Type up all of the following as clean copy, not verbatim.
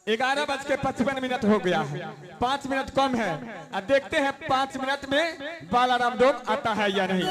11:55 हो गया है, 5 मिनट कम है। अब देखते हैं 5 मिनट में बालाराम डोम आता है या नहीं।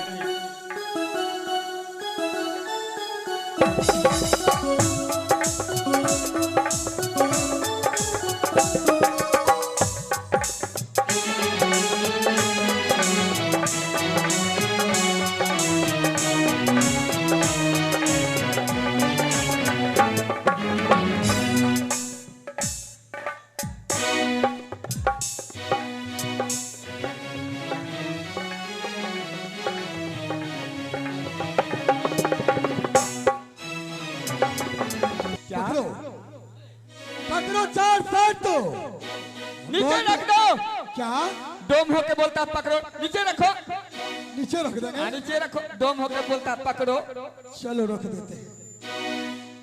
पकड़ो 4 साइड तो नीचे रख दो। क्या डोम होके बोलता पकड़ो, नीचे रखो। नीचे रख देंगे, नीचे रखो। डोम होके बोलता पकड़ो। चलो रख देते हैं।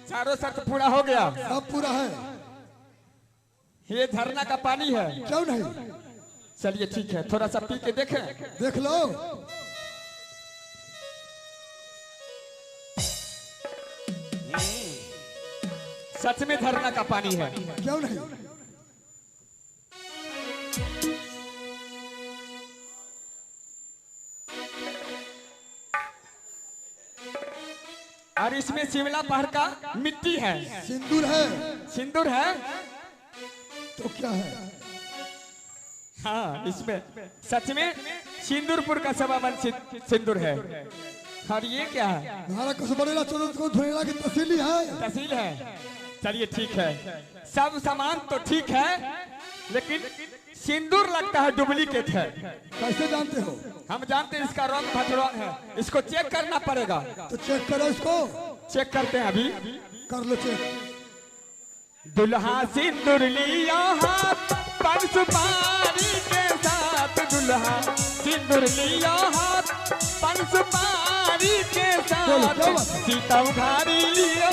चारों शर्त पूरा हो गया, सब पूरा है। ये झरना का पानी है। क्यों नहीं? चलिए ठीक है, थोड़ा सा पी के देखें। देख लो। सच में झरना का पानी है। क्यों नहीं? और इसमें शिमला पहाड़ का मिट्टी है। सिंदूर है। सिंदूर है तो क्या है? हाँ, इसमें सच में सिंदूरपुर का सवाबन सिंदूर है। और ये क्या है? हमारा कसबरेला चौदह धुरेला की तहसील है। तहसील है। चलिए ठीक है, सब सामान तो ठीक है, लेकिन सिंदूर लगता है डुप्लीकेट है। कैसे जानते हो? हम जानते हैं इसका रंग भटरंग है, इसको चेक करना पड़ेगा। तो चेक करो इसको। चेक करते हैं अभी। कर लो चेक। दुल्हा सिंदूर लिया हाथ पर सुपारी के साथ, दुल्हा सिंदूर लिया हाथ पर सुपारी के साथ, सीता उघारी लिया।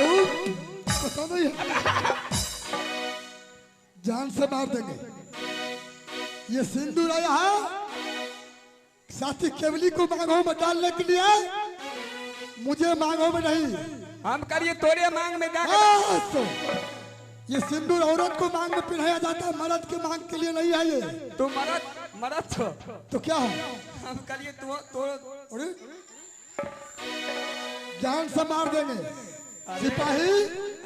पता नहीं है, जान से मार देंगे। ये सिंदूर आया है साथी केवली को मांगों में डालने के लिए, मुझे मांगों में नहीं। हम करिए तोरे मांग में जा। तो ये सिंदूर औरत को मांग में पहनाया जाता है, मर्द के मांग के लिए नहीं है ये। तू मरद तो क्या है? हम करिए तो जान से मार देंगे सिपाही।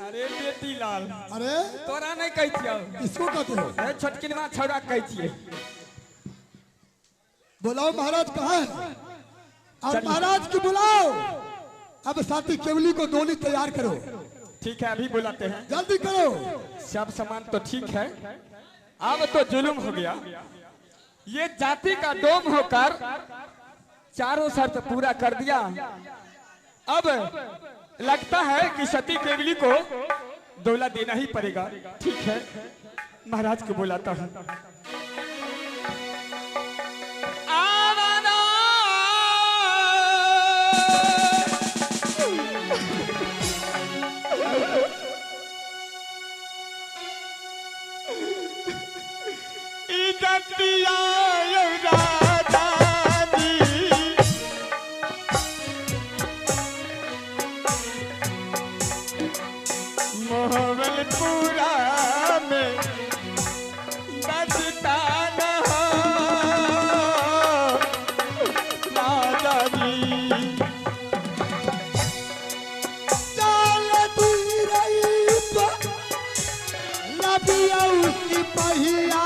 अरे बेटी लाल, अरे तोरा नहीं कही छियो, इसको कहते हो? अरे छोटकिनवा छौड़ा कही छिए। बुलाओ महाराज कहाँ है? और महाराज की बुलाओ। अब साथी केवली को डोली तैयार करो। ठीक है, अभी बुलाते हैं। जल्दी करो। सब सामान तो ठीक है, अब तो जुल्म हो गया। ये जाति का डोम होकर चारों शर्त पूरा कर दिया। अब लगता है कि सती केवली को दौलत देना ही पड़ेगा। ठीक है, महाराज को बुलाता हूँ। मोहब्बतपुरा में बचता न हो दादाजी। चाल दी रही लबिया उसकी पहिया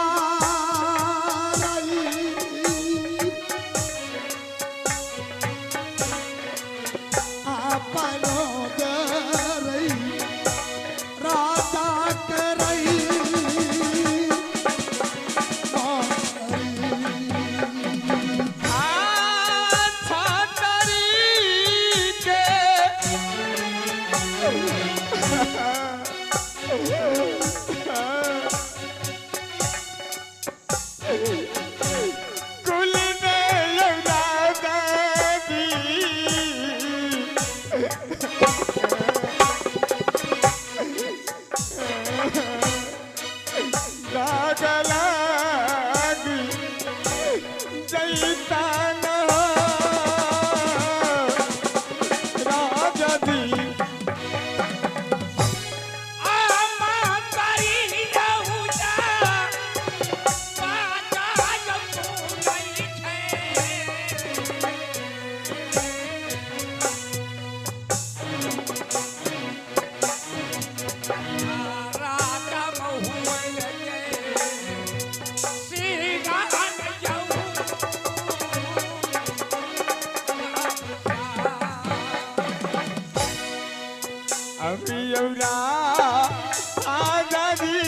अभी औरा आजादी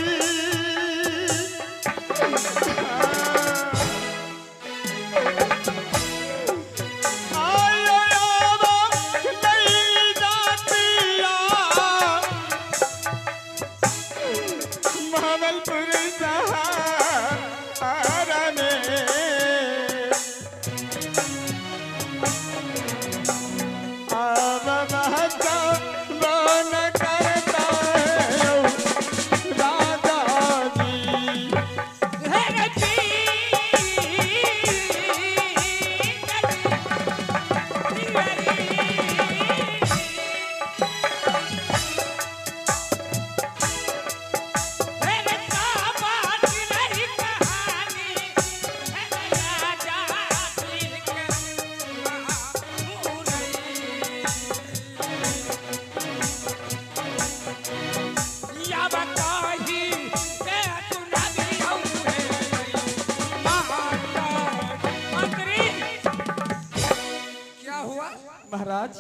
महाराज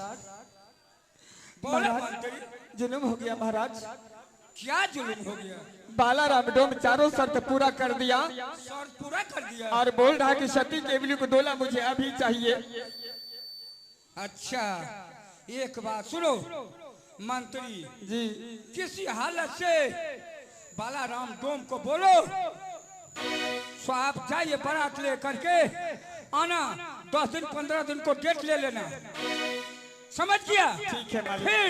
महाराज जुल्म हो गया महाराज। क्या जुल्म हो गया? बालाराम डोम चारों शर्त पूरा कर दिया, शर्त पूरा कर दिया और बोल रहा कि सती केवली को दोला मुझे अभी चाहिए। अच्छा एक बात सुनो मंत्री जी, किसी हालत से बालाराम डोम को बोलो सो आप जाइए बारात ले करके आना, 10 दिन 15 दिन को डेट ले लेना, समझ गया? ठीक है मालिक। फिर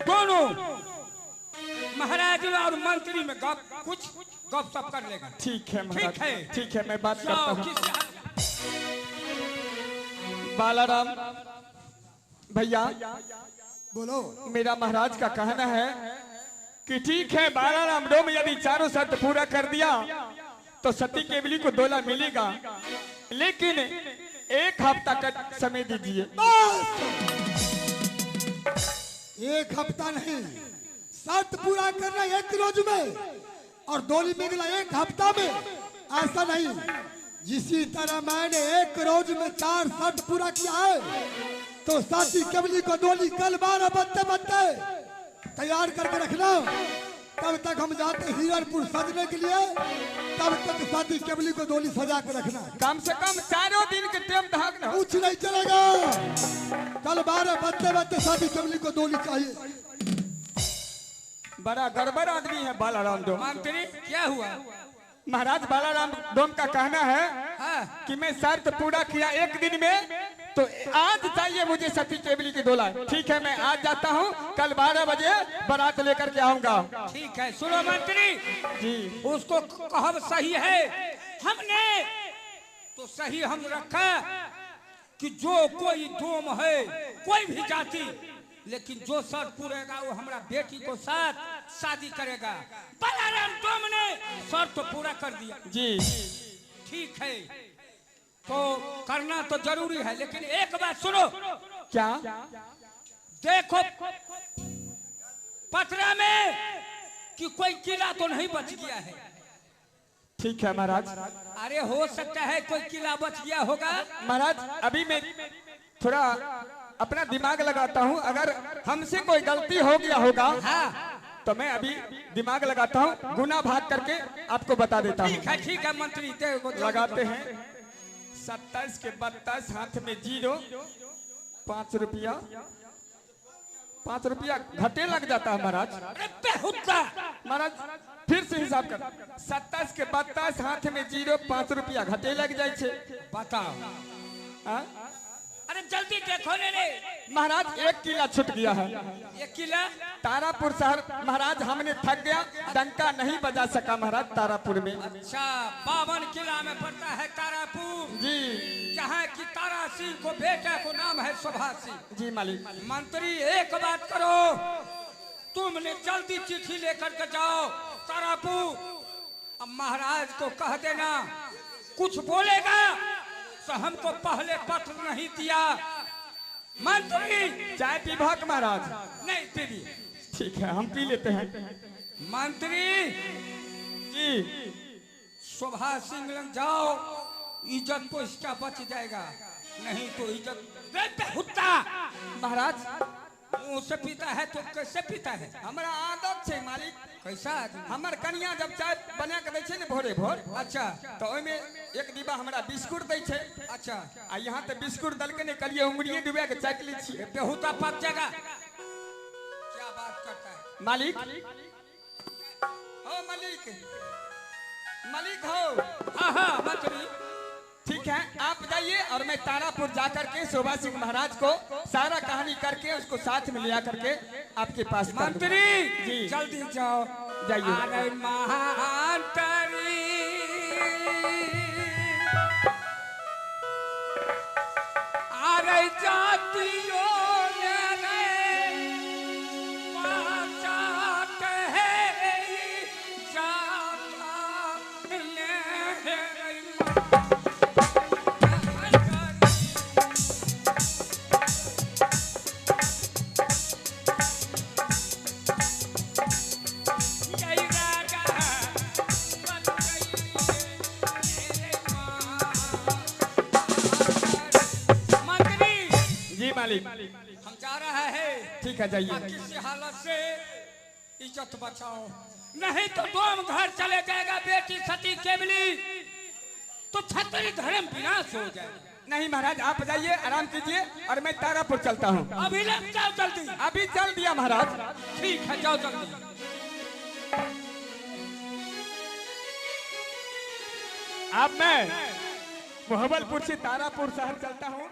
दोनों महाराज और मंत्री में कुछ गप सप कर लेगा। ठीक है महाराज, ठीक है, ठीक है मैं बात करता जाओ हूँ। बालाराम भैया बोलो। मेरा महाराज का कहना है कि ठीक है बालाराम डोम यदि चारों शर्त पूरा कर दिया तो सती केवली को दोला मिलेगा, लेकिन 1 हफ्ता का समय दीजिए। एक हफ्ता नहीं, शर्त पूरा करना 1 रोज में और डोली मिलना 1 हफ्ता में, ऐसा नहीं। जिसी तरह मैंने 1 रोज में 4 शर्त पूरा किया है तो साथी केवली को डोली कल 12 बजते तैयार करके रखना। तब तक हम जाते हिरणपुर सजने के लिए, तब तक साथी केवली को डोली सजा के रखना। कम से कम 4 दिन के टाइम धाकना, कुछ नहीं चलेगा। कल 12 बजते साथी केवली को डोली चाहिए। बड़ा गड़बड़ आदमी है बालाराम डोम। मंत्री क्या हुआ? महाराज बालाराम डोम का कहना है हाँ? कि मैं शर्त पूरा किया 1 दिन में, तो आज चाहिए मुझे सती केवली की दोला। ठीक है मैं आज जाता हूँ, कल 12 बजे बारात लेकर के आऊंगा। ठीक है सुनो मंत्री जी, उसको कहब सही है, हमने तो सही हम रखा कि जो कोई डोम है कोई भी जाति, लेकिन जो शर्त पूरेगा वो हमारा बेटी को साथ शादी करेगा। बालाराम डोम ने शर्त तो पूरा कर दिया जी ठीक है, तो करना तो जरूरी है, लेकिन एक बात सुनो। क्या? देखो पथरा में कि कोई किला तो नहीं बच गया है। ठीक है महाराज। अरे हो सकता है कोई किला बच गया होगा। महाराज अभी मैं थोड़ा अपना दिमाग लगाता हूँ, अगर हमसे कोई गलती हो गया होगा हाँ तो मैं अभी दिमाग लगाता हूँ, गुना भाग करके आपको बता देता हूँ। ठीक है मंत्री देखो लगाते हैं 27 के 32 हाथ में 0, 5 रुपया, 5 रुपया घटे लग जाता है महाराज। अरे बेहुदा महाराज फिर से हिसाब कर, 27 के 32 हाथ में 0, 5 रुपया घटे लग जाए छे। बताओ। हाँ? अरे जल्दी देखो ने महाराज 1 किला छूट गया है। ये किला तारापुर शहर महाराज हमने थक गया, डंका नहीं बजा सका महाराज तारापुर में। अच्छा 52 किला में पड़ता है तारापुर जी जहाँ की तारा सिंह को बेटा को नाम है शोभा सिंह। जी मालिक। मंत्री एक बात करो, तुमने जल्दी चिट्ठी लेकर के जाओ तारापुर, अब महाराज को कह देना कुछ बोलेगा तो हमको पहले पत्र नहीं दिया। मंत्री चाय पीभक महाराज? नहीं पीली। ठीक है हम पी लेते हैं। मंत्री जी शोभा सिंह लग जाओ, इज्जत को इसका बच जाएगा, नहीं तो इज्जत बेहुदा। महाराज मुंह से पीता है तो कैसे पीता है? हमारा आदत है मालिक। कैसा आदमी? हमर कन्या जब चाय बना के दै छै ने भोरे भोर, अच्छा तो ओइ में एक डिब्बा हमरा बिस्कुट दै छै। अच्छा आ यहाँ ते बिस्कुट दल के ने कलिए उंगलिये डुबा के चाट ली छी। बेहुदा पक जाएगा। क्या बात करता है मालिक हो, मालिक मालिक हो। हाँ हाँ मंत्री, ठीक है, आप जाइए और मैं तारापुर जाकर के शोभा सिंह महाराज को सारा कहानी करके उसको साथ में लिया करके आपके पास कर दूंगा। मंत्री जी जल्दी जाओ। जाइए। अरे महांतरी, अरे जातियों ने रे पहचान है जाता ले हम जा रहा है। ठीक है, जाइए। किसी हालत से इज्जत बचाओ, नहीं तो डोम घर चले जाएगा। बेटी सती केवली तो छतरी धर्म विनाश हो जाएगा। नहीं महाराज, आप जाइए, आराम कीजिए और मैं तारापुर चलता हूँ। अभी लग जाओ जल्दी। अभी चल दिया महाराज। ठीक है, जाओ जल्दी। अब मैं मोहब्बलपुर से तारापुर शहर चलता हूँ।